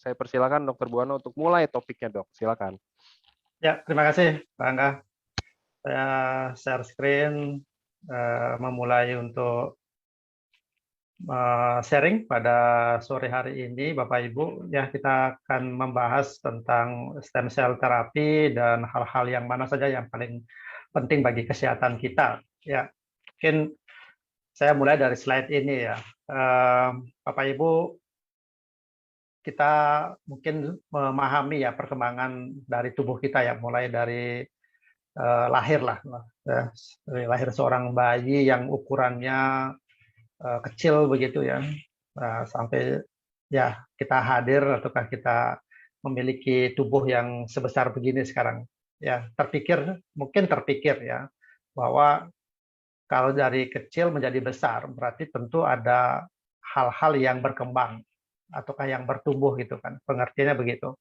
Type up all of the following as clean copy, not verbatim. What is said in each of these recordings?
Saya persilakan Dr. Buwana untuk mulai topiknya, Dok. Silakan. Ya, terima kasih, Pak Angga. Saya share screen, memulai untuk sharing pada sore hari ini, Bapak Ibu. Ya, kita akan membahas tentang stem cell terapi dan hal-hal yang mana saja yang paling penting bagi kesehatan kita. Ya, mungkin saya mulai dari slide ini ya. Bapak Ibu, kita mungkin memahami ya perkembangan dari tubuh kita ya, mulai dari lahir lah, ya, dari lahir seorang bayi yang ukurannya kecil begitu ya, sampai ya kita hadir ataukah kita memiliki tubuh yang sebesar begini sekarang. Ya, mungkin terpikir ya bahwa kalau dari kecil menjadi besar berarti tentu ada hal-hal yang berkembang ataukah yang bertumbuh gitu kan, pengertiannya begitu.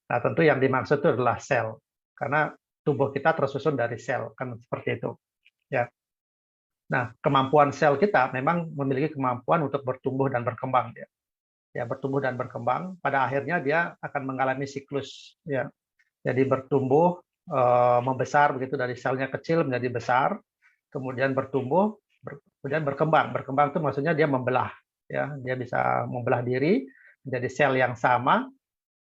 Nah, tentu yang dimaksud itu adalah sel, karena tubuh kita tersusun dari sel, kan seperti itu. Ya. Nah, kemampuan sel kita memang memiliki kemampuan untuk bertumbuh dan berkembang. Ya, bertumbuh dan berkembang. Pada akhirnya dia akan mengalami siklus. Ya. Jadi bertumbuh, membesar begitu dari selnya kecil menjadi besar, kemudian bertumbuh, kemudian berkembang. Berkembang itu maksudnya dia membelah. Ya, dia bisa membelah diri menjadi sel yang sama,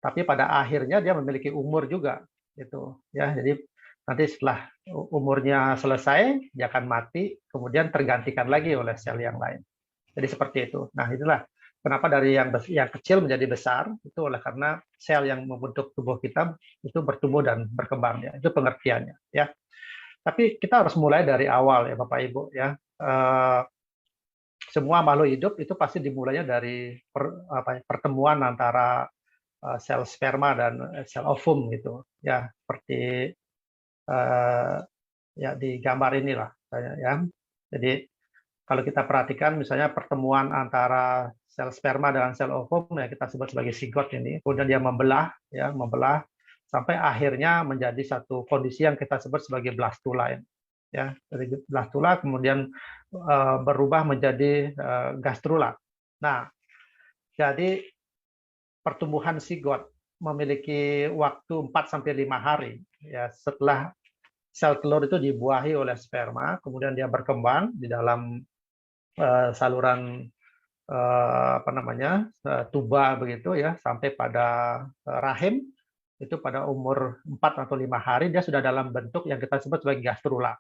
tapi pada akhirnya dia memiliki umur juga gitu ya. Jadi nanti setelah umurnya selesai dia akan mati, kemudian tergantikan lagi oleh sel yang lain. Jadi seperti itu. Nah, itulah kenapa dari yang kecil menjadi besar itu oleh karena sel yang membentuk tubuh kita itu bertumbuh dan berkembang ya. Itu pengertiannya ya. Tapi kita harus mulai dari awal ya Bapak Ibu ya. Semua makhluk hidup itu pasti dimulainya dari pertemuan antara sel sperma dan sel ovum gitu ya, seperti ya di gambar inilah ya. Jadi kalau kita perhatikan misalnya pertemuan antara sel sperma dan sel ovum ya kita sebut sebagai zigot ini, kemudian dia membelah sampai akhirnya menjadi satu kondisi yang kita sebut sebagai blastula ya. Dari blastula kemudian berubah menjadi gastrula. Nah, jadi pertumbuhan zigot memiliki waktu 4-5 hari ya setelah sel telur itu dibuahi oleh sperma, kemudian dia berkembang di dalam saluran tuba begitu ya sampai pada rahim. Itu pada umur 4 atau 5 hari dia sudah dalam bentuk yang kita sebut sebagai gastrula.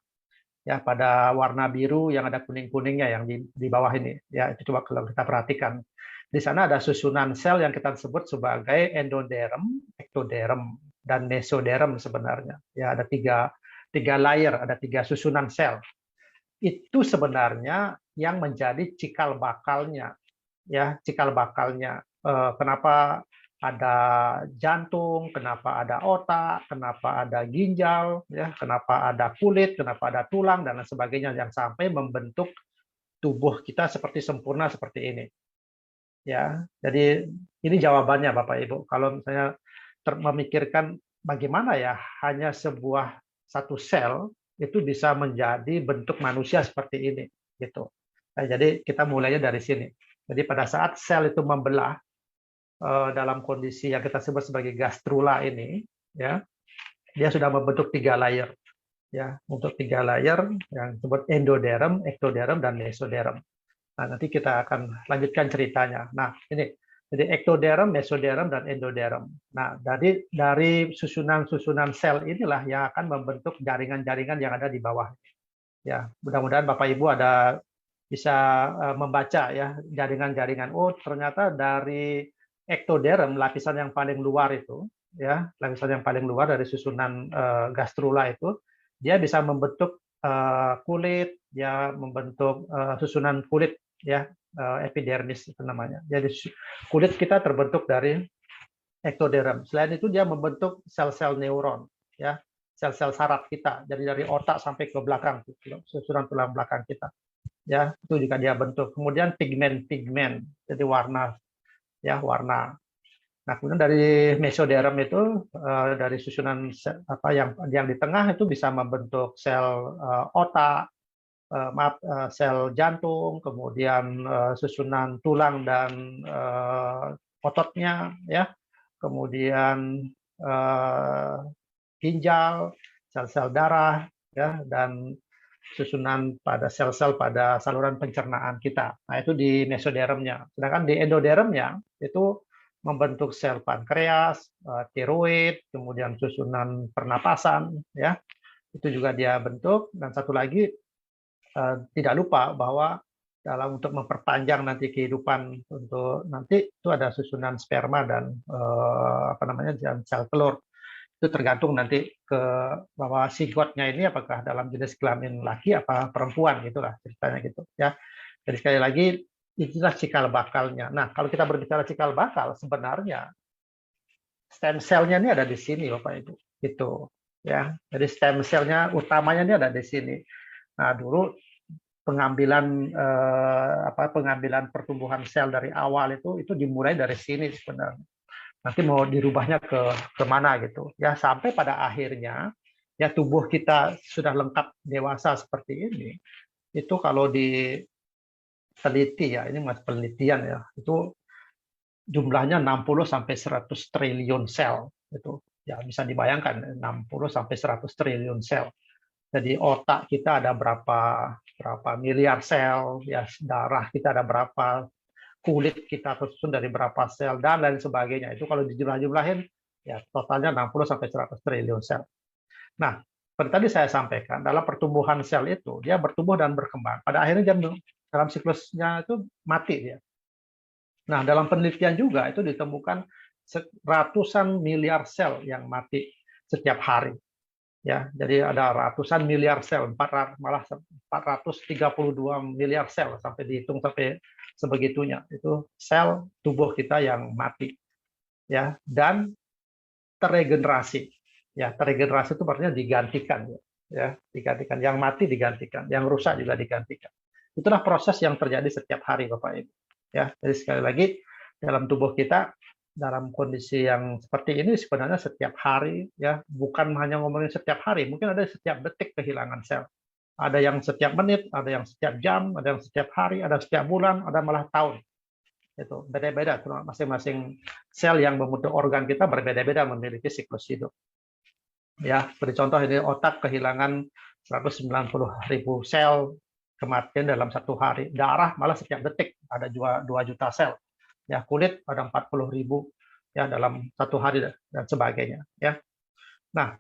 Ya, pada warna biru yang ada kuning-kuningnya yang di bawah ini. Ya, itu coba kalau kita perhatikan. Di sana ada susunan sel yang kita sebut sebagai endoderm, ectoderm, dan mesoderm sebenarnya. Ya, ada tiga layer, ada 3 susunan sel. Itu sebenarnya yang menjadi cikal bakalnya. Ya, cikal bakalnya. Kenapa ada jantung, kenapa ada otak, kenapa ada ginjal, ya, kenapa ada kulit, kenapa ada tulang dan lain sebagainya yang sampai membentuk tubuh kita seperti sempurna seperti ini. Ya, jadi ini jawabannya Bapak Ibu. Kalau misalnya memikirkan bagaimana ya hanya satu sel itu bisa menjadi bentuk manusia seperti ini, gitu. Nah, jadi kita mulainya dari sini. Jadi pada saat sel itu membelah dalam kondisi yang kita sebut sebagai gastrula ini, ya, dia sudah membentuk 3 layer, ya, untuk 3 layer yang disebut endoderm, ectoderm, dan mesoderm. Nah, nanti kita akan lanjutkan ceritanya. Nah, ini jadi ectoderm, mesoderm, dan endoderm. Nah, dari susunan-susunan sel inilah yang akan membentuk jaringan-jaringan yang ada di bawah. Ya, mudah-mudahan Bapak Ibu bisa membaca ya jaringan-jaringan. Oh, ternyata dari ectoderm, lapisan yang paling luar itu, ya, lapisan yang paling luar dari susunan gastrula itu, dia bisa membentuk kulit, dia membentuk susunan kulit, ya, epidermis itu namanya. Jadi kulit kita terbentuk dari ectoderm. Selain itu dia membentuk sel-sel neuron, ya, sel-sel saraf kita. Jadi dari otak sampai ke belakang, susunan tulang belakang kita. Ya, itu juga dia bentuk. Kemudian pigmen, jadi warna. Ya, warna. Nah, kemudian dari mesoderm itu dari susunan yang di tengah itu bisa membentuk sel otak, sel jantung, kemudian susunan tulang dan ototnya, ya, kemudian ginjal, sel-sel darah, ya, dan susunan pada sel-sel pada saluran pencernaan kita. Nah, itu di mesodermnya. Sedangkan di endodermnya itu membentuk sel pankreas, tiroid, kemudian susunan pernapasan, ya, itu juga dia bentuk. Dan satu lagi, tidak lupa bahwa dalam untuk memperpanjang nanti kehidupan untuk nanti itu ada susunan sperma dan apa namanya sel telur. Itu tergantung nanti ke bahwa sigotnya ini apakah dalam jenis kelamin laki apa perempuan, gitulah ceritanya gitu, ya. Jadi sekali lagi itulah cikal bakalnya. Nah, kalau kita berbicara cikal bakal, sebenarnya stem cell-nya ini ada di sini, Bapak Ibu, gitu, ya. Jadi stem cell-nya utamanya ini ada di sini. Nah, dulu pengambilan pertumbuhan sel dari awal itu dimulai dari sini sebenarnya. Nanti mau dirubahnya ke mana gitu, ya, sampai pada akhirnya ya tubuh kita sudah lengkap dewasa seperti ini. Itu kalau diteliti, ya, ini masih penelitian, ya, itu jumlahnya 60 sampai 100 triliun sel. Itu ya bisa dibayangkan 60 sampai 100 triliun sel. Jadi otak kita ada berapa miliar sel, ya, darah kita ada berapa, kulit kita tersusun dari berapa sel, dan lain sebagainya. Itu kalau dijumlah-jumlahin, ya totalnya 60 sampai 100 triliun sel. Nah, seperti tadi saya sampaikan, dalam pertumbuhan sel itu dia bertumbuh dan berkembang. Pada akhirnya dalam siklusnya itu mati dia. Nah, dalam penelitian juga itu ditemukan ratusan miliar sel yang mati setiap hari. Ya, jadi ada ratusan miliar sel, malah 432 miliar sel sampai dihitung sampai sebegitunya. Itu sel tubuh kita yang mati, ya, dan teregenerasi. Ya, teregenerasi itu artinya digantikan, ya, digantikan. Yang mati digantikan, yang rusak juga digantikan. Itulah proses yang terjadi setiap hari, Bapak Ibu. Ya, jadi sekali lagi dalam tubuh kita dalam kondisi yang seperti ini sebenarnya setiap hari, ya, bukan hanya ngomongin setiap hari, mungkin ada setiap detik kehilangan sel. Ada yang setiap menit, ada yang setiap jam, ada yang setiap hari, ada setiap bulan, ada malah tahun. Itu beda-beda, masing-masing sel yang membentuk organ kita berbeda-beda memiliki siklus hidup. Ya, seperti contoh ini otak kehilangan 190.000 sel kematian dalam satu hari. Darah malah setiap detik ada 2 juta sel. Ya, kulit ada 40.000 ya dalam satu hari dan sebagainya, ya. Nah,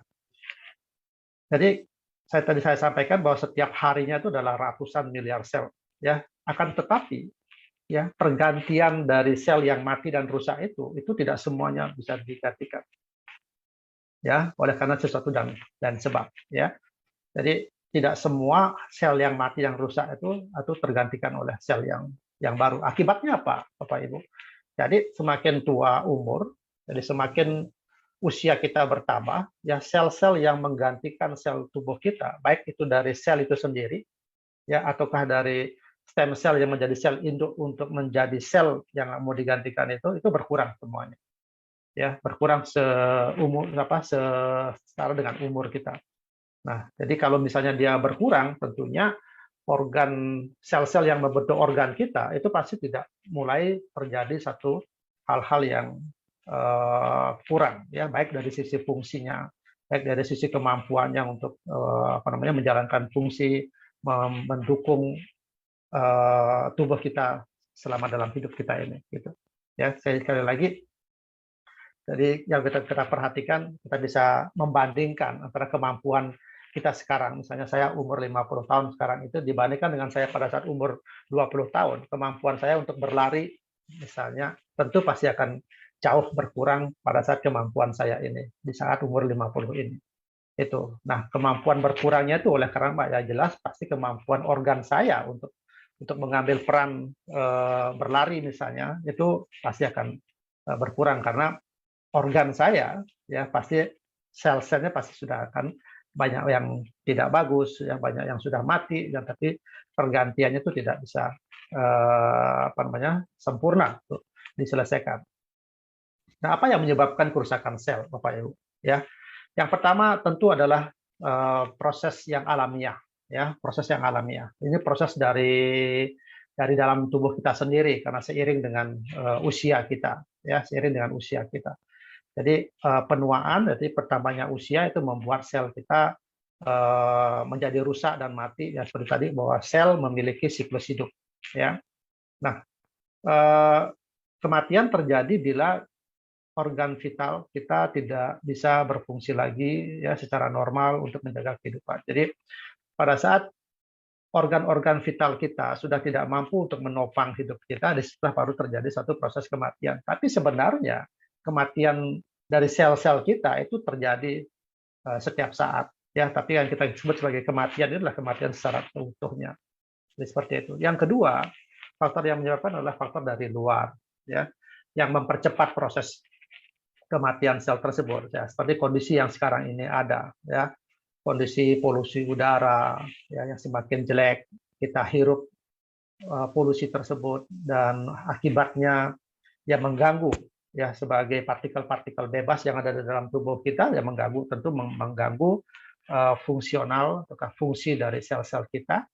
jadi tadi saya sampaikan bahwa setiap harinya itu adalah ratusan miliar sel, ya. Akan tetapi ya pergantian dari sel yang mati dan rusak itu tidak semuanya bisa digantikan, ya, oleh karena sesuatu dan sebab, ya. Jadi tidak semua sel yang mati yang rusak itu tergantikan oleh sel yang baru. Akibatnya apa, Bapak Ibu? Jadi semakin tua umur, jadi semakin usia kita bertambah, ya sel-sel yang menggantikan sel tubuh kita, baik itu dari sel itu sendiri, ya, ataukah dari stem cell yang menjadi sel induk untuk menjadi sel yang mau digantikan itu berkurang semuanya, ya, berkurang setara dengan umur kita. Nah, jadi kalau misalnya dia berkurang, tentunya organ sel-sel yang membentuk organ kita itu pasti tidak mulai terjadi satu hal-hal yang kurang, ya, baik dari sisi fungsinya, baik dari sisi kemampuannya untuk menjalankan fungsi, mendukung tubuh kita selama dalam hidup kita ini, gitu. Ya, sekali lagi, jadi yang kita perhatikan, kita bisa membandingkan antara kemampuan kita sekarang, misalnya saya umur 50 tahun sekarang itu dibandingkan dengan saya pada saat umur 20 tahun, kemampuan saya untuk berlari misalnya tentu pasti akan jauh berkurang pada saat kemampuan saya ini di saat umur 50 ini. Itu. Nah, kemampuan berkurangnya itu oleh karena ya jelas pasti kemampuan organ saya untuk mengambil peran berlari misalnya itu pasti akan berkurang karena organ saya ya pasti sel-selnya pasti sudah akan banyak yang tidak bagus, yang banyak yang sudah mati, dan tapi pergantiannya itu tidak bisa sempurna untuk diselesaikan. Nah, apa yang menyebabkan kerusakan sel, Bapak Ibu? Ya, yang pertama tentu adalah proses yang alamiah, ya, proses yang alamiah. Ini proses dari dari dalam tubuh kita sendiri karena seiring dengan usia kita, ya, seiring dengan usia kita. Jadi penuaan, jadi pertamanya usia itu membuat sel kita menjadi rusak dan mati, ya seperti tadi bahwa sel memiliki siklus hidup, ya. Nah, kematian terjadi bila organ vital kita tidak bisa berfungsi lagi ya secara normal untuk menjaga kehidupan. Jadi pada saat organ-organ vital kita sudah tidak mampu untuk menopang hidup kita, disitulah baru terjadi satu proses kematian. Tapi sebenarnya kematian dari sel-sel kita itu terjadi setiap saat, ya. Tapi yang kita sebut sebagai kematian itu adalah kematian secara utuhnya. Jadi seperti itu. Yang kedua, faktor yang menyebabkan adalah faktor dari luar, ya, yang mempercepat proses kematian sel tersebut, ya. Seperti kondisi yang sekarang ini ada, ya. Kondisi polusi udara ya, yang semakin jelek, kita hirup polusi tersebut dan akibatnya ya mengganggu ya sebagai partikel-partikel bebas yang ada di dalam tubuh kita, yang mengganggu, tentu mengganggu fungsional atau fungsi dari sel-sel kita.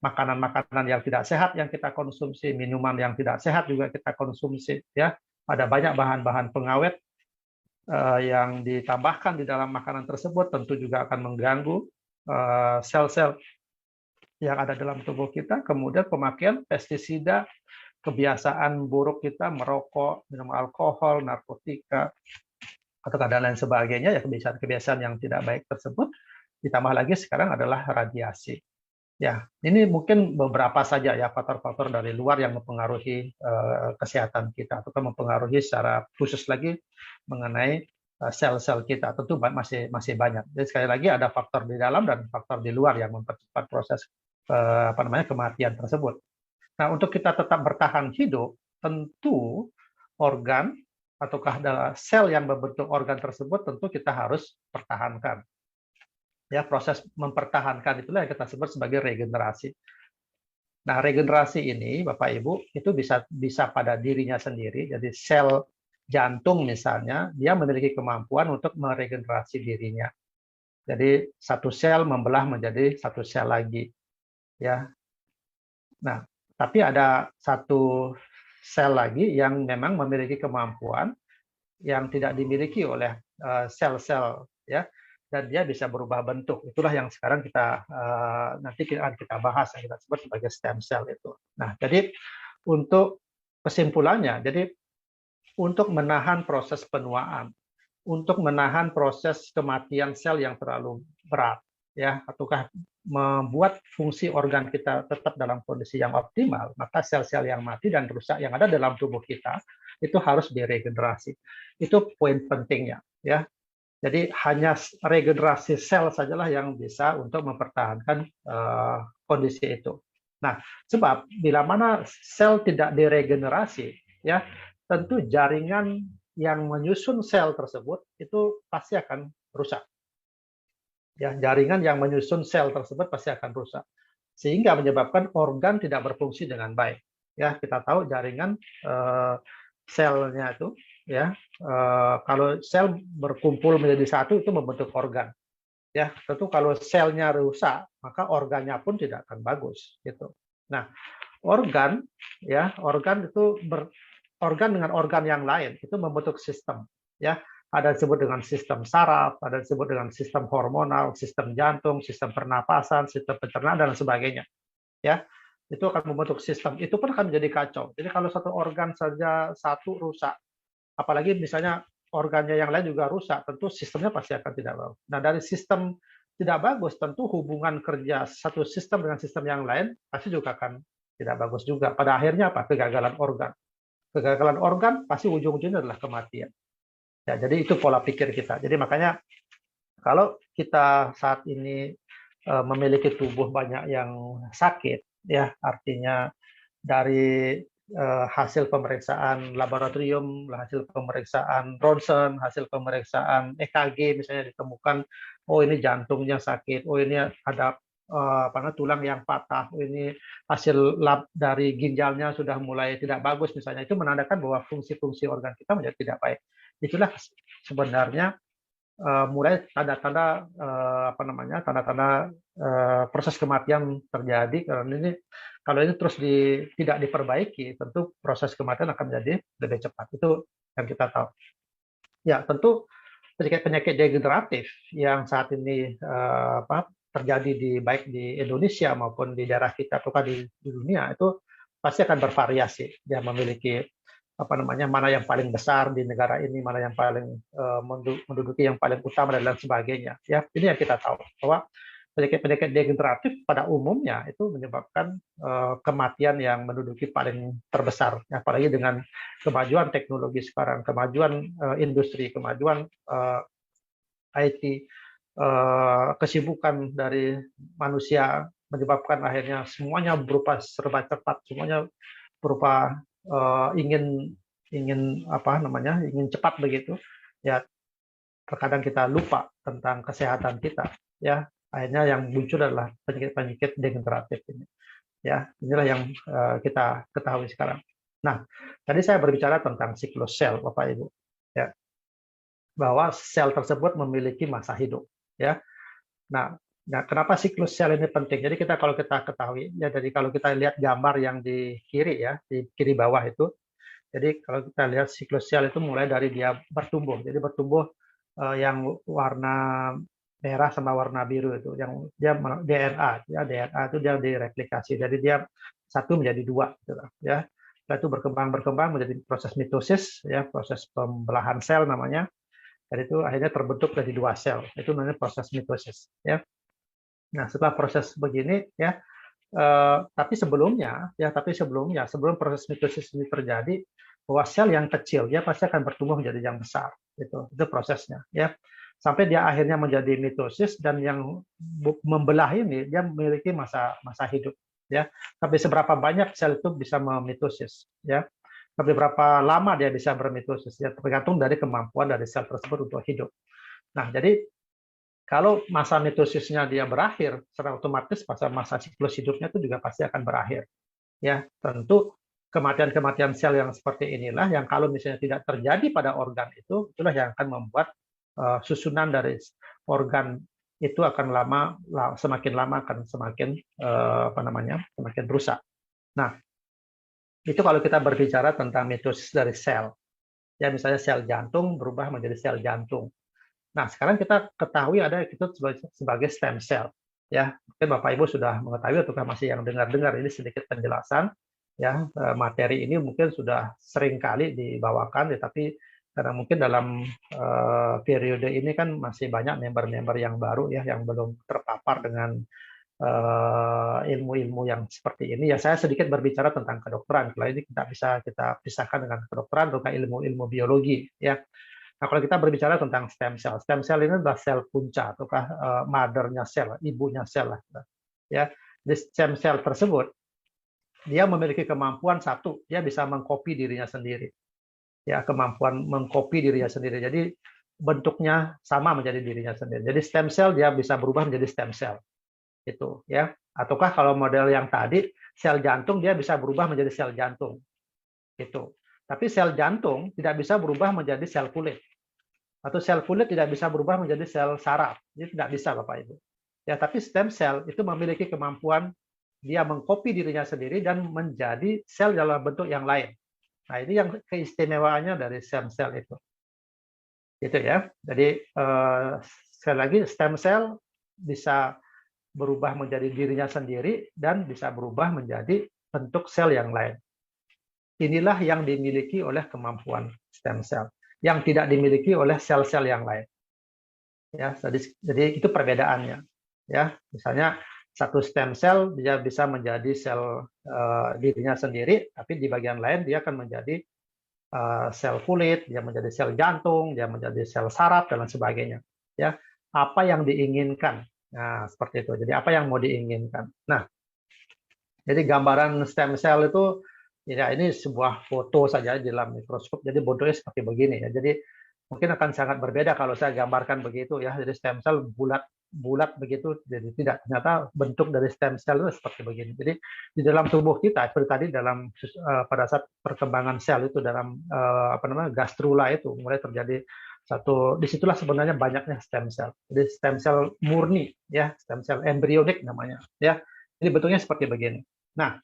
Makanan-makanan yang tidak sehat yang kita konsumsi, minuman yang tidak sehat juga kita konsumsi, ya. Ada banyak bahan-bahan pengawet yang ditambahkan di dalam makanan tersebut, tentu juga akan mengganggu sel-sel yang ada dalam tubuh kita. Kemudian pemakaian pestisida, kebiasaan buruk kita merokok, minum alkohol, narkotika, atau dan lain sebagainya, ya kebiasaan-kebiasaan yang tidak baik tersebut. Ditambah lagi sekarang adalah radiasi. Ya, ini mungkin beberapa saja ya faktor-faktor dari luar yang mempengaruhi kesehatan kita, atau mempengaruhi secara khusus lagi mengenai sel-sel kita. Tentu masih banyak. Jadi sekali lagi ada faktor di dalam dan faktor di luar yang mempercepat proses kematian tersebut. Nah, untuk kita tetap bertahan hidup, tentu organ ataukah sel yang membentuk organ tersebut tentu kita harus pertahankan. Ya, proses mempertahankan itulah yang kita sebut sebagai regenerasi. Nah, regenerasi ini, Bapak Ibu, itu bisa pada dirinya sendiri. Jadi sel jantung misalnya, dia memiliki kemampuan untuk meregenerasi dirinya. Jadi satu sel membelah menjadi satu sel lagi, ya. Nah, tapi ada satu sel lagi yang memang memiliki kemampuan yang tidak dimiliki oleh sel-sel, ya. Dan dia bisa berubah bentuk. Itulah yang sekarang nanti kita bahas, yang kita sebut sebagai stem cell itu. Nah, jadi untuk kesimpulannya, jadi untuk menahan proses penuaan, untuk menahan proses kematian sel yang terlalu berat, ya, ataukah membuat fungsi organ kita tetap dalam kondisi yang optimal, maka sel-sel yang mati dan rusak yang ada dalam tubuh kita itu harus diregenerasi. Itu poin pentingnya, ya. Jadi hanya regenerasi sel sajalah yang bisa untuk mempertahankan kondisi itu. Nah, sebab bila mana sel tidak diregenerasi, ya, tentu jaringan yang menyusun sel tersebut itu pasti akan rusak. Ya, jaringan yang menyusun sel tersebut pasti akan rusak, sehingga menyebabkan organ tidak berfungsi dengan baik. Ya, kita tahu jaringan selnya itu, ya, kalau sel berkumpul menjadi satu itu membentuk organ. Ya, tentu kalau selnya rusak, maka organnya pun tidak akan bagus, gitu. Nah, organ, ya, organ itu organ dengan organ yang lain itu membentuk sistem, ya. Ada disebut dengan sistem saraf, ada disebut dengan sistem hormonal, sistem jantung, sistem pernapasan, sistem pencernaan dan sebagainya, ya. Itu akan membentuk sistem. Itu pun akan menjadi kacau. Jadi kalau satu organ saja satu rusak, apalagi misalnya organnya yang lain juga rusak, tentu sistemnya pasti akan tidak bagus. Nah, dari sistem tidak bagus, tentu hubungan kerja satu sistem dengan sistem yang lain pasti juga akan tidak bagus juga. Pada akhirnya apa? Kegagalan organ. Kegagalan organ pasti ujung-ujungnya adalah kematian. Ya, jadi itu pola pikir kita. Jadi makanya kalau kita saat ini memiliki tubuh banyak yang sakit, ya artinya dari hasil pemeriksaan laboratorium, hasil pemeriksaan ronsen, hasil pemeriksaan EKG misalnya ditemukan, oh ini jantungnya sakit, oh ini ada tulang yang patah, oh ini hasil lab dari ginjalnya sudah mulai tidak bagus misalnya, itu menandakan bahwa fungsi-fungsi organ kita menjadi tidak baik. Itulah sebenarnya mulai tanda-tanda tanda-tanda proses kematian terjadi. Karena ini kalau ini terus tidak diperbaiki, tentu proses kematian akan menjadi lebih cepat. Itu yang kita tahu. Ya, tentu penyakit degeneratif yang saat ini terjadi baik di Indonesia maupun di daerah kita atau di dunia itu pasti akan bervariasi. Dia memiliki mana yang paling besar di negara ini, mana yang paling menduduki yang paling utama dan lain sebagainya. Ya, ini yang kita tahu bahwa penyakit-penyakit degeneratif pada umumnya itu menyebabkan kematian yang menduduki paling terbesar. Apalagi dengan kemajuan teknologi sekarang, kemajuan industri, kemajuan IT, kesibukan dari manusia menyebabkan akhirnya semuanya berupa serba cepat, semuanya berupa ingin cepat begitu. Ya, terkadang kita lupa tentang kesehatan kita. Ya, akhirnya yang muncul adalah penyakit-penyakit degeneratif ini. Ya, inilah yang kita ketahui sekarang. Nah, tadi saya berbicara tentang siklus sel, Bapak Ibu. Ya, bahwa sel tersebut memiliki masa hidup. Ya, nah, kenapa siklus sel ini penting? Jadi kalau kita ketahui, ya, jadi kalau kita lihat gambar yang di kiri ya, di kiri bawah itu, jadi kalau kita lihat siklus sel itu mulai dari dia bertumbuh. Jadi bertumbuh yang warna merah sama warna biru itu, yang dia DNA, ya DNA itu dia direplikasi. Jadi dia satu menjadi dua, gitu, ya. Setelah itu berkembang menjadi proses mitosis, ya, proses pembelahan sel namanya. Dan itu akhirnya terbentuk jadi dua sel. Itu namanya proses mitosis, ya. Nah, setelah proses begini, ya, tapi sebelum proses mitosis ini terjadi, bahwa sel yang kecil dia pasti akan bertumbuh menjadi yang besar. Itu prosesnya, ya. Sampai dia akhirnya menjadi mitosis, dan yang membelah ini dia memiliki masa hidup, ya. Tapi seberapa banyak sel itu bisa memitosis, ya. Tapi berapa lama dia bisa bermitosis, ya, tergantung dari kemampuan dari sel tersebut untuk hidup. Nah, jadi kalau masa mitosisnya dia berakhir, secara otomatis masa siklus hidupnya itu juga pasti akan berakhir. Ya, tentu kematian-kematian sel yang seperti inilah yang kalau misalnya tidak terjadi pada organ itu, itulah yang akan membuat susunan dari organ itu akan semakin lama akan semakin semakin rusak. Nah, itu kalau kita berbicara tentang mitosis dari sel. Ya, misalnya sel jantung berubah menjadi sel jantung. Nah, sekarang kita ketahui ada itu sebagai stem cell. Ya, mungkin Bapak Ibu sudah mengetahui ataukah masih yang dengar-dengar, ini sedikit penjelasan. Ya, materi ini mungkin sudah sering kali dibawakan, tapi karena mungkin dalam periode ini kan masih banyak member-member yang baru ya, yang belum terpapar dengan ilmu-ilmu yang seperti ini. Ya, saya sedikit berbicara tentang kedokteran. Kalau ini tidak bisa kita pisahkan dengan kedokteran atau ilmu-ilmu biologi. Ya. Nah, kalau kita berbicara tentang stem cell ini adalah sel punca ataukah mother-nya sel, ibunya sel lah. Ya, di stem cell tersebut dia memiliki kemampuan satu, dia bisa mengcopy dirinya sendiri. Ya, kemampuan mengcopy dirinya sendiri. Jadi bentuknya sama menjadi dirinya sendiri. Jadi stem cell dia bisa berubah menjadi stem cell. Itu, ya. Ataukah kalau model yang tadi sel jantung dia bisa berubah menjadi sel jantung. Itu. Tapi sel jantung tidak bisa berubah menjadi sel kulit. Atau sel kulit tidak bisa berubah menjadi sel saraf. Ini tidak bisa, Bapak Ibu. Ya, tapi stem cell itu memiliki kemampuan dia mengcopy dirinya sendiri dan menjadi sel dalam bentuk yang lain. Nah, ini yang keistimewaannya dari stem cell itu. Gitu ya. Jadi sekali lagi stem cell bisa berubah menjadi dirinya sendiri dan bisa berubah menjadi bentuk sel yang lain. Inilah yang dimiliki oleh kemampuan stem cell, yang tidak dimiliki oleh sel-sel yang lain. Ya, jadi itu perbedaannya. Ya, misalnya satu stem cell dia bisa menjadi sel dirinya sendiri, tapi di bagian lain dia akan menjadi sel kulit, dia menjadi sel jantung, dia menjadi sel saraf dan lain sebagainya. Ya, apa yang diinginkan? Nah, seperti itu. Jadi apa yang mau diinginkan? Nah, jadi gambaran stem cell itu ya ini sebuah foto saja di dalam mikroskop. Jadi bentuknya seperti begini ya. Jadi mungkin akan sangat berbeda kalau saya gambarkan begitu ya. Jadi stem cell bulat begitu. Jadi tidak, ternyata bentuk dari stem cell itu seperti begini. Jadi di dalam tubuh kita seperti tadi pada saat perkembangan sel itu dalam gastrula itu mulai terjadi Disitulah sebenarnya banyaknya stem cell. Jadi stem cell murni, ya, stem cell embryonik namanya, ya. Jadi bentuknya seperti begini. Nah,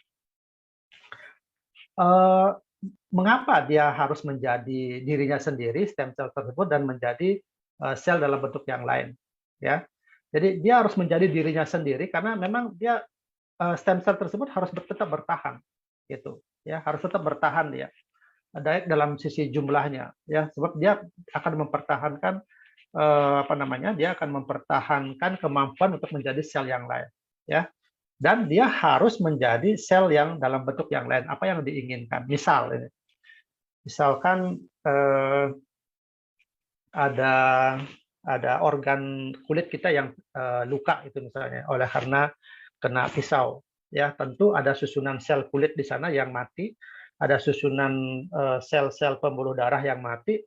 mengapa dia harus menjadi dirinya sendiri stem cell tersebut dan menjadi sel dalam bentuk yang lain, ya. Jadi dia harus menjadi dirinya sendiri karena memang dia stem cell tersebut harus tetap bertahan, gitu, ya, harus tetap bertahan dia. Baik dalam sisi jumlahnya, ya, sebab dia akan mempertahankan dia akan mempertahankan kemampuan untuk menjadi sel yang lain, ya. Dan dia harus menjadi sel yang dalam bentuk yang lain, apa yang diinginkan. Misalkan ada organ kulit kita yang luka itu misalnya karena kena pisau, ya, tentu ada susunan sel kulit di sana yang mati, ada susunan sel-sel pembuluh darah yang mati,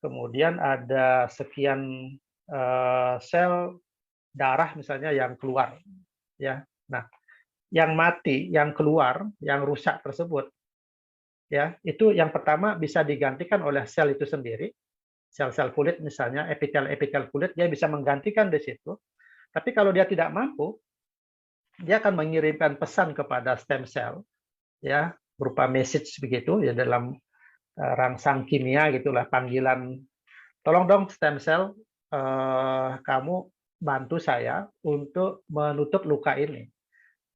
kemudian ada sekian sel darah misalnya yang keluar, ya. Nah, yang mati, yang keluar, yang rusak tersebut, ya, itu yang pertama bisa digantikan oleh sel itu sendiri, sel-sel kulit misalnya, epitel kulit, dia bisa menggantikan di situ. Tapi kalau dia tidak mampu, dia akan mengirimkan pesan kepada stem cell, ya, berupa message begitu, ya, dalam rangsang kimia gitulah, panggilan, tolong dong stem cell, kamu bantu saya untuk menutup luka ini.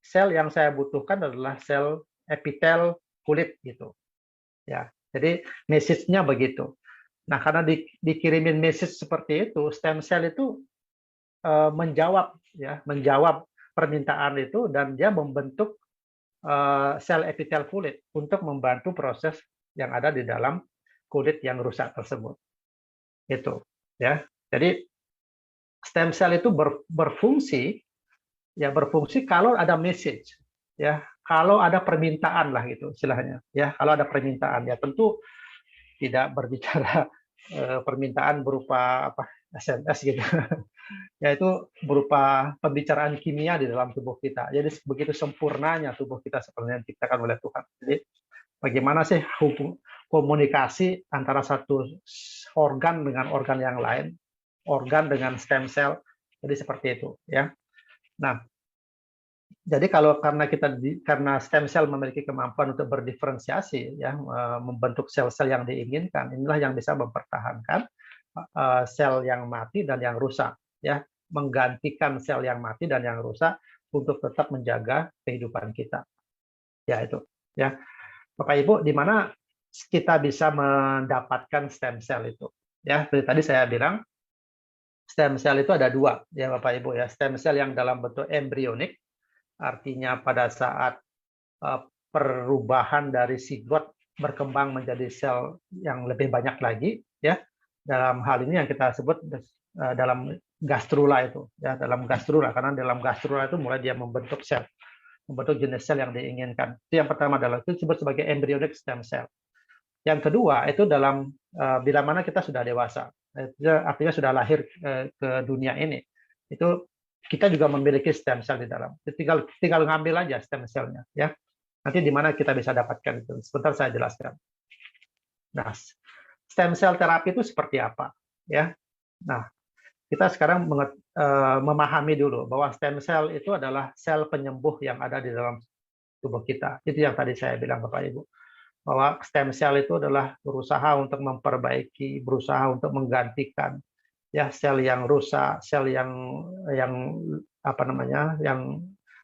Sel yang saya butuhkan adalah sel epitel kulit gitu, ya. Jadi message-nya begitu. Nah, karena dikirimin message seperti itu, stem cell itu menjawab permintaan itu, dan dia membentuk sel epitel kulit untuk membantu proses yang ada di dalam kulit yang rusak tersebut. Itu, ya. Jadi stem cell itu berfungsi kalau ada message, ya, kalau ada permintaan lah gitu istilahnya, ya. Kalau ada permintaan, ya tentu tidak berbicara permintaan berupa SMS gitu, yaitu berupa pembicaraan kimia di dalam tubuh kita. Jadi begitu sempurnanya tubuh kita sebenarnya diciptakan oleh Tuhan. Jadi bagaimana sih komunikasi antara satu organ dengan organ yang lain, organ dengan stem cell, jadi seperti itu, ya. Nah, jadi karena stem cell memiliki kemampuan untuk berdiferensiasi, ya, membentuk sel-sel yang diinginkan, inilah yang bisa mempertahankan sel yang mati dan yang rusak, ya, menggantikan sel yang mati dan yang rusak untuk tetap menjaga kehidupan kita. Ya, itu, ya. Bapak Ibu, di mana kita bisa mendapatkan stem cell itu? Ya, seperti tadi saya bilang, stem cell itu ada dua, ya Bapak Ibu, ya. Stem cell yang dalam bentuk embryonik, artinya pada saat perubahan dari zigot berkembang menjadi sel yang lebih banyak lagi, ya. Dalam hal ini yang kita sebut dalam gastrula itu, ya, dalam gastrula, karena dalam gastrula itu mulai dia membentuk jenis sel yang diinginkan. Itu yang pertama, adalah itu disebut sebagai embryonic stem cell. Yang kedua itu bila mana kita sudah dewasa, artinya sudah lahir ke dunia ini, itu kita juga memiliki stem cell di dalam. Tinggal ngambil aja stem cell-nya, ya. Nanti di mana kita bisa dapatkan itu? Sebentar saya jelaskan. Nah, stem cell terapi itu seperti apa, ya? Nah, kita sekarang memahami dulu bahwa stem cell itu adalah sel penyembuh yang ada di dalam tubuh kita. Itu yang tadi saya bilang Bapak Ibu, bahwa stem cell itu adalah berusaha untuk memperbaiki, berusaha untuk menggantikan, ya, sel yang rusak, sel yang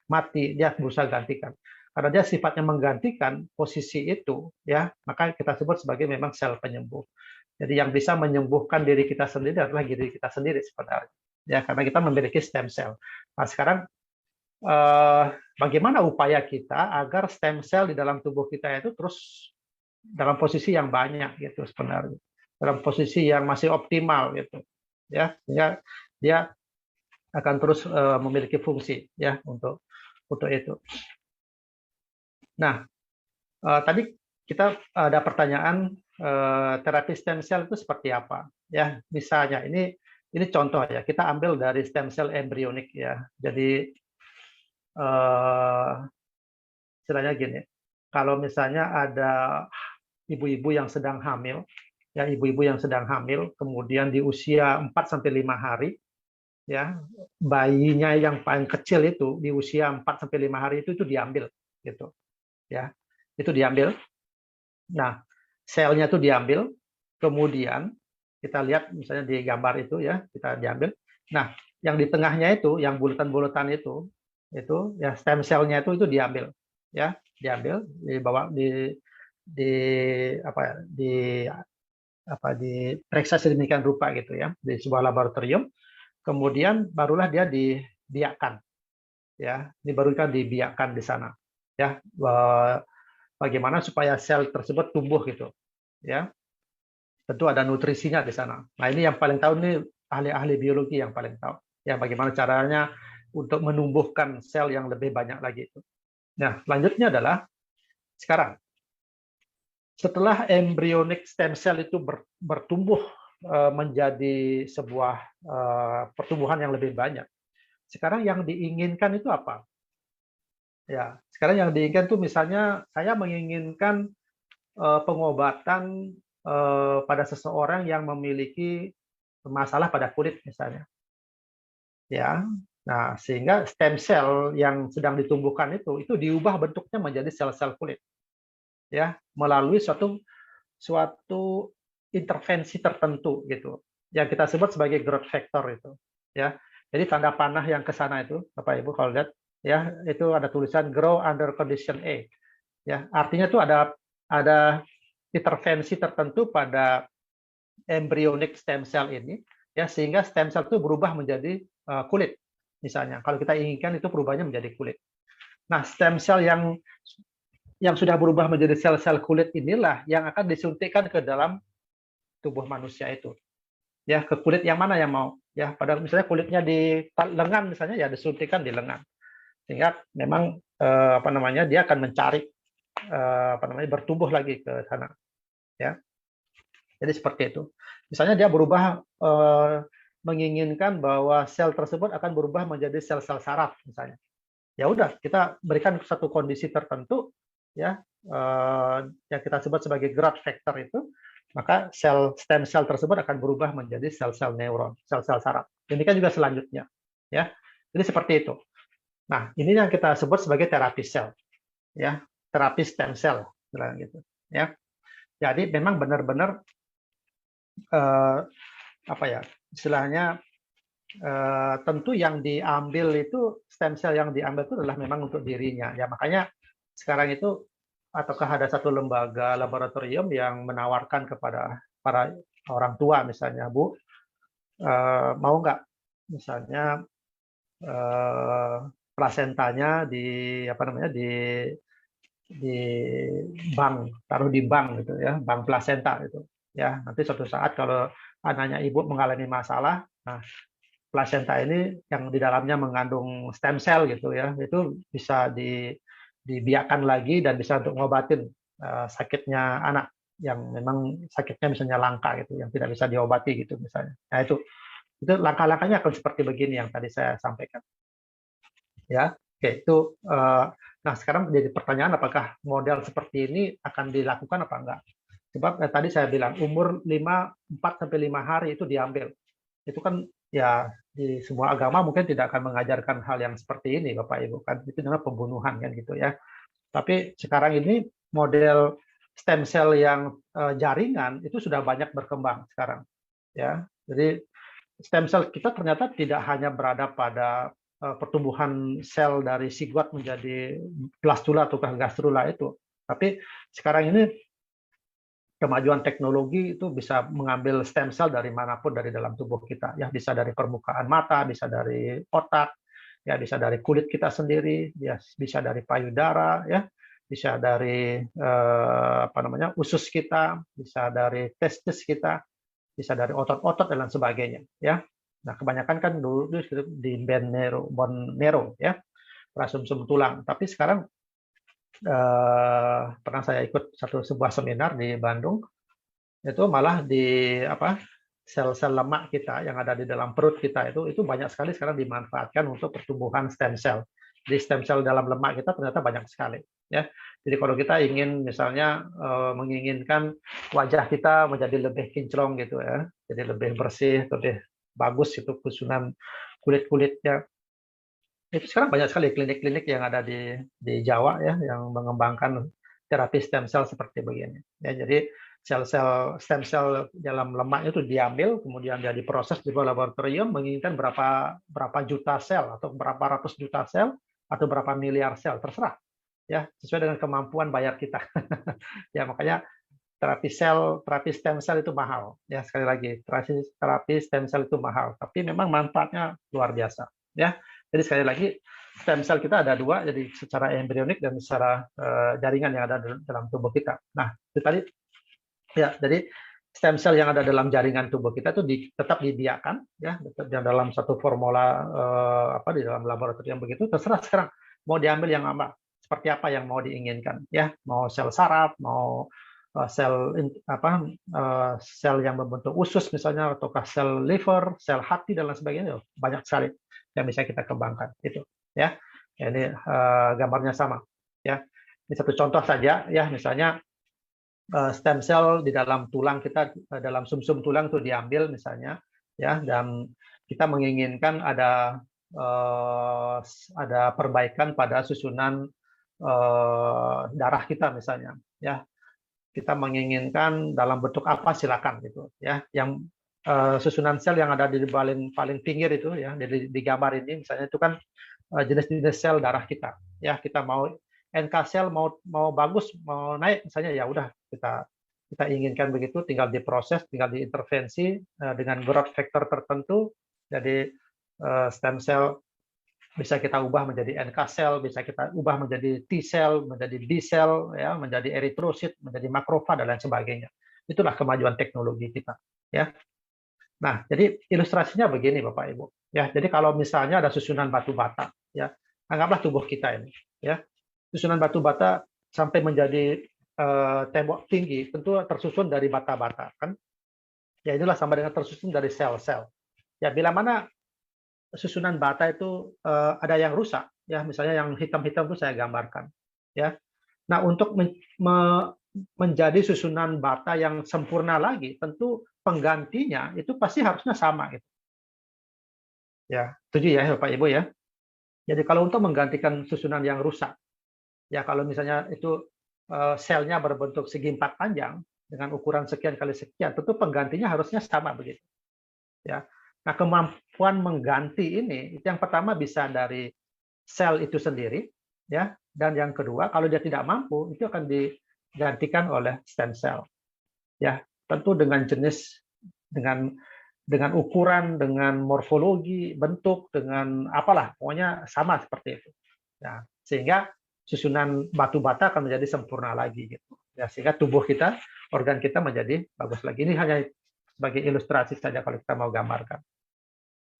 mati, dia berusaha gantikan. Karena dia sifatnya menggantikan posisi itu, ya, maka kita sebut sebagai memang sel penyembuh. Jadi yang bisa menyembuhkan diri kita sendiri adalah diri kita sendiri sebenarnya, ya, karena kita memiliki stem cell. Nah, sekarang bagaimana upaya kita agar stem cell di dalam tubuh kita itu terus dalam posisi yang banyak gitu sebenarnya, dalam posisi yang masih optimal gitu, ya, sehingga dia akan terus memiliki fungsi, ya, untuk itu. Nah, tadi kita ada pertanyaan terapi stem cell itu seperti apa, ya. Misalnya ini contoh, ya, kita ambil dari stem cell embryonik, ya. Jadi istilahnya gini, kalau misalnya ada ibu-ibu yang sedang hamil, ya ibu-ibu yang sedang hamil, kemudian di usia 4 sampai 5 hari, ya bayinya yang paling kecil itu di usia 4 sampai 5 hari itu diambil, gitu, ya itu diambil. Nah, selnya itu diambil, kemudian kita lihat misalnya di gambar itu ya kita diambil. Nah, yang di tengahnya itu, yang bulatan-bulatan itu ya stem cell-nya itu diambil, ya diambil, dibawa di apa ya, diperiksa sedemikian rupa gitu ya di sebuah laboratorium, kemudian barulah dia dibiakkan, ya ini baru kan dibiakkan di sana, ya bagaimana supaya sel tersebut tumbuh gitu, ya tentu ada nutrisinya di sana. Nah ini yang paling tahu nih ahli-ahli biologi yang paling tahu ya bagaimana caranya untuk menumbuhkan sel yang lebih banyak lagi itu. Nah selanjutnya adalah sekarang setelah embryonic stem cell itu bertumbuh menjadi sebuah pertumbuhan yang lebih banyak, sekarang yang diinginkan itu apa? Ya, sekarang yang diinginkan itu misalnya saya menginginkan pengobatan pada seseorang yang memiliki masalah pada kulit misalnya. Ya. Nah, sehingga stem cell yang sedang ditumbuhkan itu diubah bentuknya menjadi sel-sel kulit. Ya, melalui suatu intervensi tertentu gitu. Yang kita sebut sebagai growth factor itu. Ya. Jadi tanda panah yang ke sana itu, Bapak Ibu kalau lihat ya, itu ada tulisan grow under condition A. Ya, artinya itu ada intervensi tertentu pada embryonic stem cell ini ya sehingga stem cell itu berubah menjadi kulit misalnya. Kalau kita inginkan itu perubahannya menjadi kulit. Nah, stem cell yang sudah berubah menjadi sel-sel kulit inilah yang akan disuntikkan ke dalam tubuh manusia itu. Ya, ke kulit yang mana yang mau? Ya, pada misalnya kulitnya di lengan misalnya ya disuntikkan di lengan. Sehingga memang dia akan mencari bertumbuh lagi ke sana. Ya. Jadi seperti itu. Misalnya dia berubah menginginkan bahwa sel tersebut akan berubah menjadi sel-sel saraf misalnya. Ya udah, kita berikan satu kondisi tertentu ya yang kita sebut sebagai growth factor itu, maka stem cell tersebut akan berubah menjadi sel-sel neuron, sel-sel saraf. Demikian juga selanjutnya. Ya. Jadi seperti itu. Nah, ini yang kita sebut sebagai terapi sel. Ya, terapi stem cell gitu. Ya. Jadi memang benar-benar istilahnya tentu yang diambil itu stem cell yang diambil itu adalah memang untuk dirinya ya, makanya sekarang itu ataukah ada satu lembaga laboratorium yang menawarkan kepada para orang tua misalnya, Bu, mau nggak misalnya plasentanya di di bank, taruh di bank gitu ya, bank plasenta gitu ya. Nanti suatu saat kalau anaknya ibu mengalami masalah, nah plasenta ini yang di dalamnya mengandung stem cell gitu ya, itu bisa dibiakkan lagi dan bisa untuk ngobatin sakitnya anak yang memang sakitnya misalnya langka gitu, yang tidak bisa diobati gitu misalnya. Nah itu langkah-langkahnya akan seperti begini yang tadi saya sampaikan. Ya, oke itu. Nah sekarang jadi pertanyaan apakah model seperti ini akan dilakukan apa enggak? Sebab tadi saya bilang umur 4-5 hari itu diambil. Itu kan ya di semua agama mungkin tidak akan mengajarkan hal yang seperti ini, Bapak Ibu, kan itu adalah pembunuhan kan gitu ya. Tapi sekarang ini model stem cell yang jaringan itu sudah banyak berkembang sekarang ya. Jadi stem cell kita ternyata tidak hanya berada pada pertumbuhan sel dari sigot menjadi blastula atau gastrula itu, tapi sekarang ini kemajuan teknologi itu bisa mengambil stem cell dari manapun dari dalam tubuh kita ya, bisa dari permukaan mata, bisa dari otak ya, bisa dari kulit kita sendiri ya, bisa dari payudara ya, bisa dari usus kita, bisa dari testis kita, bisa dari otot-otot dan lain sebagainya ya. Nah kebanyakan kan dulu di bone marrow ya, rasum-sum tulang, tapi sekarang pernah saya ikut sebuah seminar di Bandung, itu malah di sel-sel lemak kita yang ada di dalam perut kita itu banyak sekali sekarang dimanfaatkan untuk pertumbuhan stem cell. Di stem cell dalam lemak kita ternyata banyak sekali ya. Jadi kalau kita ingin misalnya menginginkan wajah kita menjadi lebih kinclong gitu ya, jadi lebih bersih, lebih bagus itu susunan kulit-kulitnya. Itu sekarang banyak sekali klinik-klinik yang ada di Jawa ya yang mengembangkan terapi stem cell seperti begini. Ya, jadi sel-sel stem cell dalam lemak itu diambil, kemudian dia diproses di laboratorium menginginkan berapa juta sel atau berapa ratus juta sel atau berapa miliar sel, terserah ya sesuai dengan kemampuan bayar kita. Ya makanya terapi stem cell itu mahal. Ya sekali lagi terapi stem cell itu mahal, tapi memang manfaatnya luar biasa. Ya jadi sekali lagi stem cell kita ada dua, jadi secara embrionik dan secara jaringan yang ada dalam tubuh kita. Nah itu tadi ya, jadi stem cell yang ada dalam jaringan tubuh kita itu tetap dibiarkan ya dalam satu formula di dalam laboratorium begitu, terserah sekarang mau diambil yang apa, seperti apa yang mau diinginkan ya, mau sel saraf, mau sel sel yang membentuk usus misalnya, ataukah sel liver, sel hati dan lain sebagainya, banyak sekali yang bisa kita kembangkan itu ya. Ini gambarnya sama ya. Ini satu contoh saja ya, misalnya stem cell di dalam tulang kita, dalam sumsum tulang itu diambil misalnya ya, dan kita menginginkan ada perbaikan pada susunan darah kita misalnya ya, kita menginginkan dalam bentuk apa silakan gitu ya, yang susunan sel yang ada di paling pinggir itu ya, di gambar ini misalnya itu kan jenis-jenis sel darah kita ya, kita mau NK sel mau bagus, mau naik misalnya, ya udah kita inginkan begitu, tinggal diproses, tinggal diintervensi dengan growth factor tertentu. Jadi stem cell bisa kita ubah menjadi NK sel, bisa kita ubah menjadi T cell, menjadi B cell ya, menjadi eritrosit, menjadi makrofag dan lain sebagainya. Itulah kemajuan teknologi kita ya. Nah, jadi ilustrasinya begini Bapak Ibu ya. Jadi kalau misalnya ada susunan batu bata ya, anggaplah tubuh kita ini ya, susunan batu bata sampai menjadi tembok tinggi tentu tersusun dari bata-bata kan ya, inilah sama dengan tersusun dari sel-sel ya. Bila mana susunan bata itu ada yang rusak ya, misalnya yang hitam-hitam itu saya gambarkan ya. Nah untuk menjadi susunan bata yang sempurna lagi, tentu penggantinya itu pasti harusnya sama gitu ya. Setuju ya Bapak Ibu ya. Jadi kalau untuk menggantikan susunan yang rusak ya, kalau misalnya itu selnya berbentuk segi empat panjang dengan ukuran sekian kali sekian, tentu penggantinya harusnya sama begitu. Ya. Nah, kemampuan mengganti ini itu yang pertama bisa dari sel itu sendiri, ya. Dan yang kedua, kalau dia tidak mampu, itu akan digantikan oleh stem cell. Ya, tentu dengan jenis, dengan ukuran, dengan morfologi, bentuk, dengan apalah, pokoknya sama seperti itu. Ya, sehingga susunan batu bata akan menjadi sempurna lagi gitu ya, sehingga tubuh kita, organ kita menjadi bagus lagi. Ini hanya sebagai ilustrasi saja kalau kita mau gambarkan.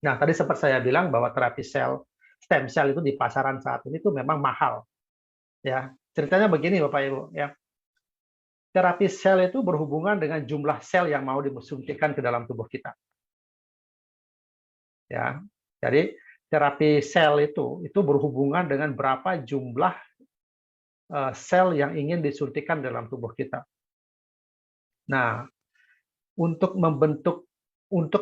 Nah, tadi sempat saya bilang bahwa terapi stem cell itu di pasaran saat ini itu memang mahal ya. Ceritanya begini Bapak Ibu ya, terapi sel itu berhubungan dengan jumlah sel yang mau disuntikkan ke dalam tubuh kita ya. Jadi terapi sel itu berhubungan dengan berapa jumlah sel yang ingin disuntikkan dalam tubuh kita. Nah, untuk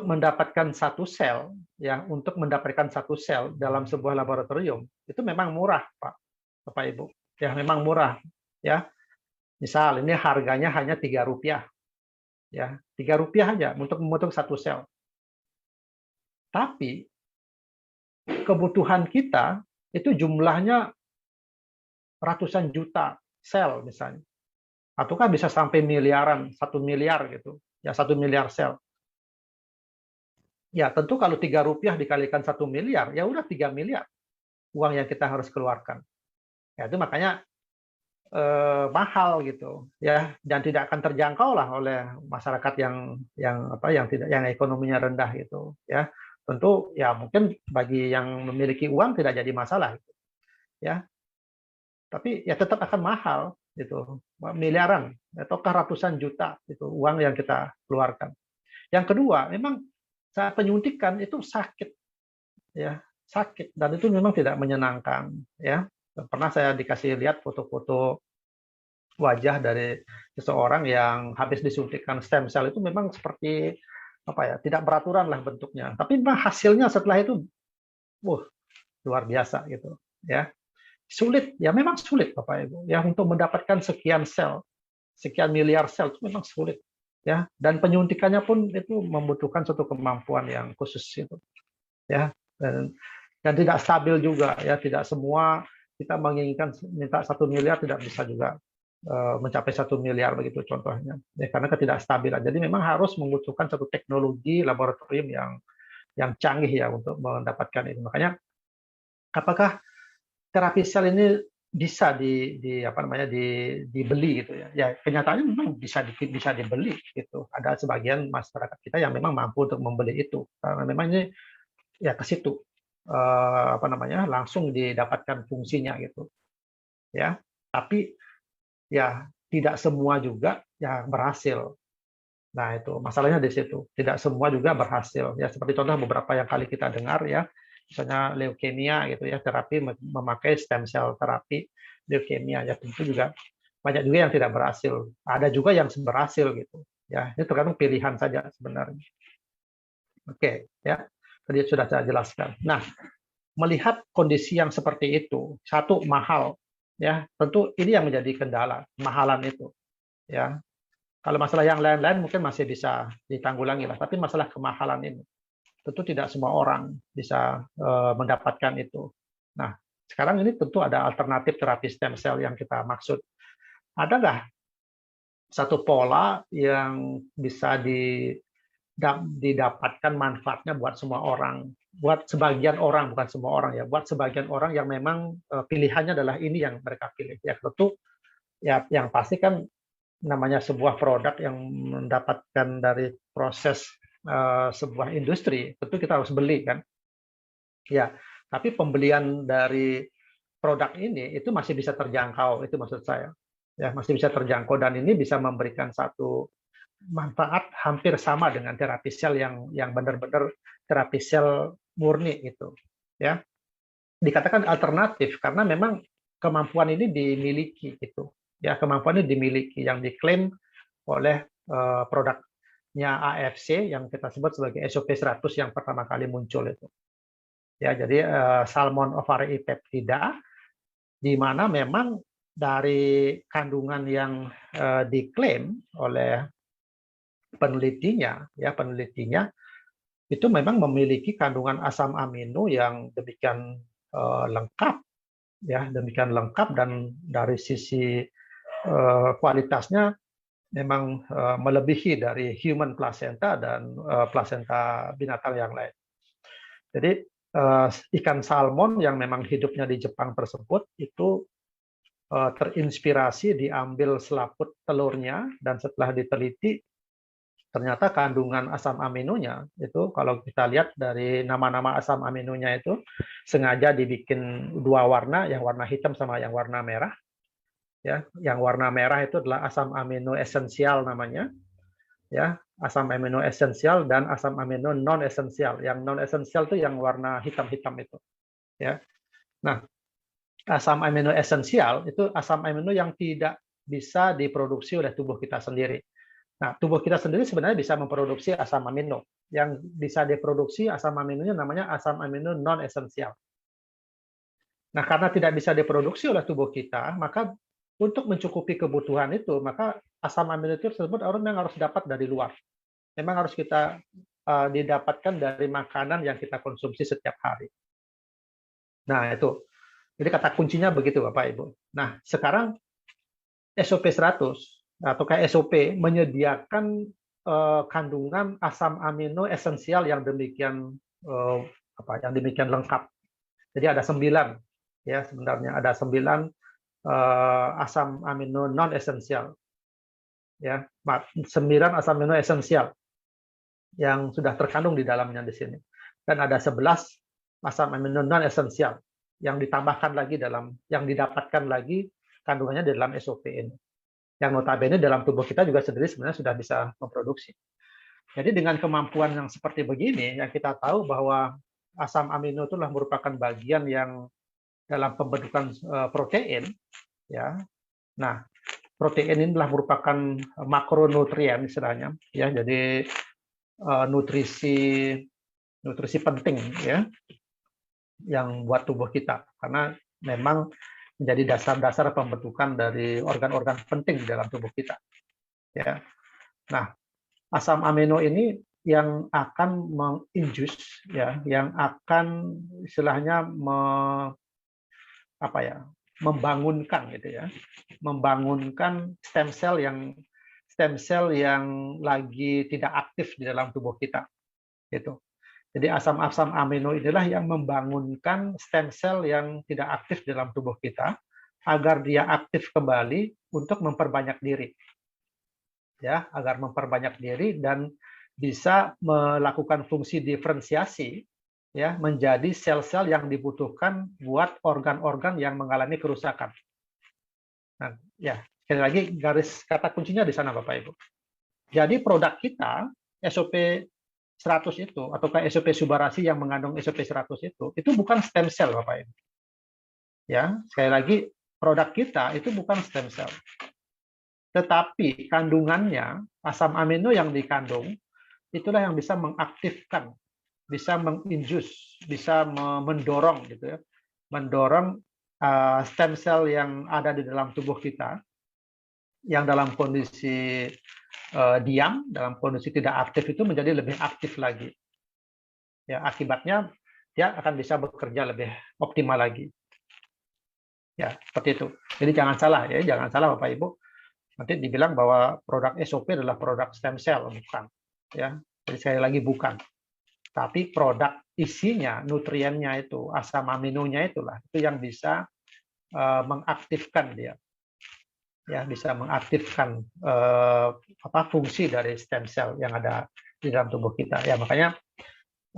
mendapatkan satu sel, ya, untuk mendapatkan satu sel dalam sebuah laboratorium itu memang murah, Pak, Bapak Ibu. Ya, memang murah. Ya, misal ini harganya hanya Rp3, ya, Rp3 aja untuk membentuk satu sel. Tapi kebutuhan kita itu jumlahnya ratusan juta sel misalnya, ataukah bisa sampai miliaran, 1 miliar gitu ya, 1 miliar sel ya. Tentu kalau Rp3 dikalikan 1 miliar ya udah 3 miliar uang yang kita harus keluarkan ya. Itu makanya mahal gitu ya, dan tidak akan terjangkau lah oleh masyarakat yang ekonominya rendah gitu ya. Tentu ya mungkin bagi yang memiliki uang tidak jadi masalah gitu, ya. Tapi ya tetap akan mahal gitu, miliaran ataukah ratusan juta itu uang yang kita keluarkan. Yang kedua, memang saat penyuntikan itu sakit ya, sakit, dan itu memang tidak menyenangkan ya. Pernah saya dikasih lihat foto-foto wajah dari seseorang yang habis disuntikkan stem cell itu memang seperti apa ya, tidak beraturan lah bentuknya. Tapi memang hasilnya setelah itu, wah, luar biasa gitu ya. Sulit ya, memang sulit Bapak Ibu ya, untuk mendapatkan sekian sel, sekian miliar sel itu memang sulit ya, dan penyuntikannya pun itu membutuhkan suatu kemampuan yang khusus itu ya, dan tidak stabil juga ya, tidak semua kita menginginkan minta 1 miliar tidak bisa juga mencapai 1 miliar begitu contohnya ya, karena ketidakstabilan. Jadi memang harus membutuhkan satu teknologi laboratorium yang canggih ya untuk mendapatkan itu. Makanya apakah terapi sel ini bisa apa namanya dibeli gitu ya? Ya kenyataannya memang bisa dibeli gitu. Ada sebagian masyarakat kita yang memang mampu untuk membeli itu karena memang ini ya ke situ apa namanya langsung didapatkan fungsinya gitu ya. Tapi ya tidak semua juga ya berhasil. Nah itu masalahnya di situ. Tidak semua juga berhasil ya, seperti contoh beberapa yang kali kita dengar ya, misalnya leukemia gitu ya, terapi memakai stem cell terapi leukemia ya, tentu juga banyak juga yang tidak berhasil. Ada juga yang berhasil gitu ya, ini tergantung pilihan saja sebenarnya. Oke ya, tadi sudah saya jelaskan. Nah, melihat kondisi yang seperti itu, satu mahal ya, tentu ini yang menjadi kendala, mahalan itu ya. Kalau masalah yang lain-lain mungkin masih bisa ditanggulangi lah, tapi masalah kemahalan ini tentu tidak semua orang bisa mendapatkan itu. Nah, sekarang ini tentu ada alternatif terapi stem cell yang kita maksud. Ada nggak satu pola yang bisa didapatkan manfaatnya buat semua orang? Buat sebagian orang, bukan semua orang ya, buat sebagian orang yang memang pilihannya adalah ini yang mereka pilih. Ya tentu ya yang pasti kan namanya sebuah produk yang mendapatkan dari proses sebuah industri, tentu kita harus beli kan. Ya, tapi pembelian dari produk ini itu masih bisa terjangkau, itu maksud saya. Ya, masih bisa terjangkau dan ini bisa memberikan satu manfaat hampir sama dengan terapi sel yang benar-benar terapi sel murni itu. Ya, dikatakan alternatif karena memang kemampuan ini dimiliki gitu. Ya, kemampuan ini dimiliki yang diklaim oleh produknya AFC yang kita sebut sebagai SOP 100 yang pertama kali muncul itu. Ya, jadi salmon ovary peptida di mana memang dari kandungan yang diklaim oleh penelitinya itu memang memiliki kandungan asam amino yang demikian lengkap ya, demikian lengkap dan dari sisi kualitasnya memang melebihi dari human placenta dan placenta binatang yang lain. Jadi ikan salmon yang memang hidupnya di Jepang tersebut itu terinspirasi diambil selaput telurnya dan setelah diteliti ternyata kandungan asam aminonya itu kalau kita lihat dari nama-nama asam aminonya itu sengaja dibikin dua warna, yang warna hitam sama yang warna merah. Ya, yang warna merah itu adalah asam amino esensial namanya. Ya, asam amino esensial dan asam amino non esensial. Yang non esensial itu yang warna hitam-hitam itu. Ya. Nah, asam amino esensial itu asam amino yang tidak bisa diproduksi oleh tubuh kita sendiri. Nah, tubuh kita sendiri sebenarnya bisa memproduksi asam amino. Yang bisa diproduksi asam aminonya namanya asam amino non esensial. Nah, karena tidak bisa diproduksi oleh tubuh kita, maka untuk mencukupi kebutuhan itu, maka asam amino tersebut orang yang harus dapat dari luar. Memang harus kita didapatkan dari makanan yang kita konsumsi setiap hari. Nah, itu. Jadi kata kuncinya begitu, Bapak Ibu. Nah, sekarang SOP 100 atau SOP menyediakan kandungan asam amino esensial yang demikian yang demikian lengkap. Jadi ada 9 ya, sebenarnya ada 9 asam amino non esensial. Ya, 9 asam amino esensial yang sudah terkandung di dalamnya di sini. Dan ada 11 asam amino non esensial yang ditambahkan lagi yang didapatkan lagi kandungannya di dalam SOP ini. Yang notabene dalam tubuh kita juga sendiri sebenarnya sudah bisa memproduksi. Jadi dengan kemampuan yang seperti begini, yang kita tahu bahwa asam amino itu merupakan bagian yang dalam pembentukan protein, ya. Nah, protein ini adalah merupakan makronutrien istilahnya, ya. Jadi nutrisi penting, ya, yang buat tubuh kita, karena memang menjadi dasar-dasar pembentukan dari organ-organ penting di dalam tubuh kita, ya. Nah, asam amino ini yang akan menginjus, ya, yang akan istilahnya membangunkan, gitu ya, membangunkan stem cell yang lagi tidak aktif di dalam tubuh kita, gitu. Jadi asam-asam amino inilah yang membangunkan stem cell yang tidak aktif dalam tubuh kita agar dia aktif kembali untuk memperbanyak diri. Ya, agar memperbanyak diri dan bisa melakukan fungsi diferensiasi, ya, menjadi sel-sel yang dibutuhkan buat organ-organ yang mengalami kerusakan. Nah, ya, sekali lagi garis kata kuncinya di sana Bapak Ibu. Jadi produk kita SOP 100 itu, atau SOP Subarasi yang mengandung SOP 100 itu bukan stem cell Bapak Ibu. Ya, sekali lagi produk kita itu bukan stem cell. Tetapi kandungannya, asam amino yang dikandung, itulah yang bisa mengaktifkan, bisa menginjus, bisa mendorong, gitu ya, mendorong stem cell yang ada di dalam tubuh kita, yang dalam kondisi diam, dalam kondisi tidak aktif itu menjadi lebih aktif lagi. Ya, akibatnya dia akan bisa bekerja lebih optimal lagi. Ya, seperti itu. Jadi jangan salah, ya, jangan salah Bapak Ibu. Nanti dibilang bahwa produk SOP adalah produk stem cell, bukan. Ya, jadi sekali lagi bukan. Tapi produk isinya, nutriennya itu, asam aminonya itulah itu yang bisa mengaktifkan dia. Ya, bisa mengaktifkan fungsi dari stem cell yang ada di dalam tubuh kita. Ya, makanya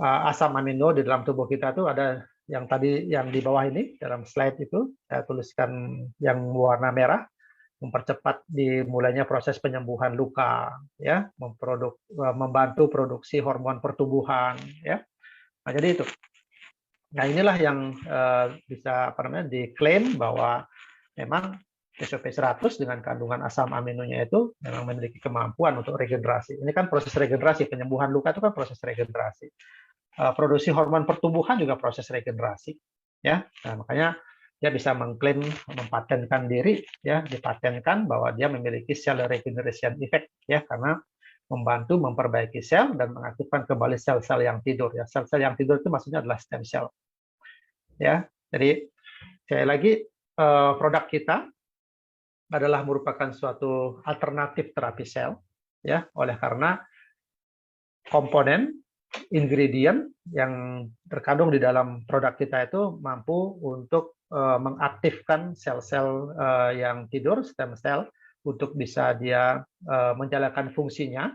asam amino di dalam tubuh kita itu ada yang tadi yang di bawah ini dalam slide itu saya tuliskan yang warna merah, mempercepat dimulainya proses penyembuhan luka, ya, membantu produksi hormon pertumbuhan, ya. Nah, jadi itu. Nah, inilah yang bisa diklaim bahwa memang SOP 100 dengan kandungan asam aminonya itu memang memiliki kemampuan untuk regenerasi. Ini kan proses regenerasi, penyembuhan luka itu kan proses regenerasi. Produksi hormon pertumbuhan juga proses regenerasi, ya. Nah, makanya dia bisa mengklaim, mempatenkan diri, ya, dipatenkan bahwa dia memiliki cell regeneration effect, ya, karena membantu memperbaiki sel dan mengaktifkan kembali sel-sel yang tidur, ya. Sel-sel yang tidur itu maksudnya adalah stem cell, ya. Jadi sekali lagi produk kita adalah merupakan suatu alternatif terapi sel, ya, oleh karena komponen ingredient yang terkandung di dalam produk kita itu mampu untuk mengaktifkan sel-sel yang tidur, stem cell, untuk bisa dia menjalankan fungsinya,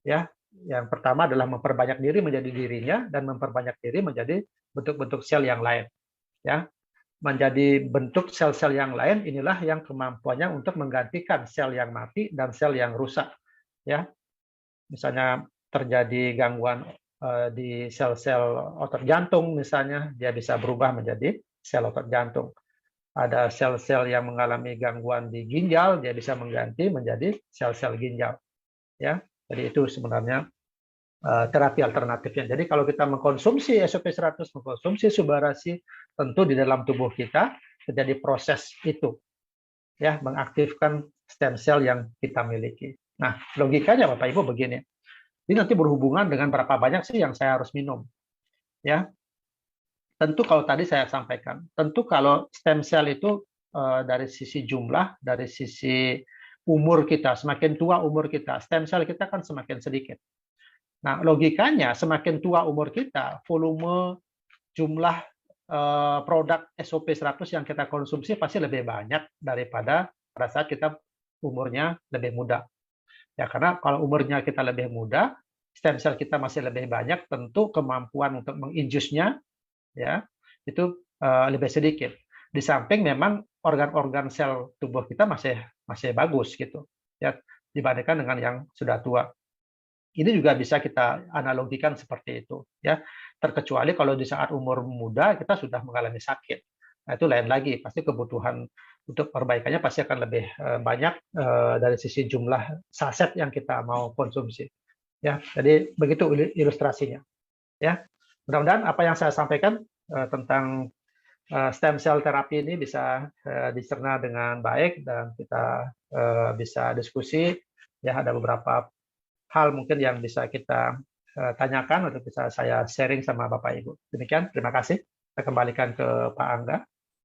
ya. Yang pertama adalah memperbanyak diri menjadi dirinya, dan memperbanyak diri menjadi bentuk-bentuk sel yang lain, ya. Menjadi bentuk sel-sel yang lain inilah yang kemampuannya untuk menggantikan sel yang mati dan sel yang rusak, ya. Misalnya terjadi gangguan di sel-sel otot jantung, misalnya dia bisa berubah menjadi sel otot jantung. Ada sel-sel yang mengalami gangguan di ginjal, dia bisa mengganti menjadi sel-sel ginjal, ya. Jadi itu sebenarnya terapi alternatifnya. Jadi kalau kita mengkonsumsi SOP 100, mengkonsumsi Subarasi, tentu di dalam tubuh kita terjadi proses itu, ya, mengaktifkan stem cell yang kita miliki. Nah, logikanya Bapak Ibu begini. Ini nanti berhubungan dengan berapa banyak sih yang saya harus minum, ya. Tentu kalau tadi saya sampaikan, tentu kalau stem cell itu dari sisi jumlah, dari sisi umur kita, semakin tua umur kita, stem cell kita kan semakin sedikit. Nah, logikanya semakin tua umur kita, volume jumlah produk SOP 100 yang kita konsumsi pasti lebih banyak daripada pada saat kita umurnya lebih muda. Ya, karena kalau umurnya kita lebih muda, stem cell kita masih lebih banyak, tentu kemampuan untuk menginjusnya, ya, itu lebih sedikit. Di samping memang organ-organ sel tubuh kita masih bagus, gitu, ya, dibandingkan dengan yang sudah tua. Ini juga bisa kita analogikan seperti itu, ya. Terkecuali kalau di saat umur muda kita sudah mengalami sakit. Nah, itu lain lagi, pasti kebutuhan untuk perbaikannya pasti akan lebih banyak dari sisi jumlah saset yang kita mau konsumsi. Ya, jadi begitu ilustrasinya. Ya, mudah-mudahan apa yang saya sampaikan tentang stem cell terapi ini bisa dicerna dengan baik dan kita bisa diskusi. Ya, ada beberapa hal mungkin yang bisa kita tanyakan atau bisa saya sharing sama Bapak Ibu. Demikian, terima kasih. Saya kembalikan ke Pak Angga.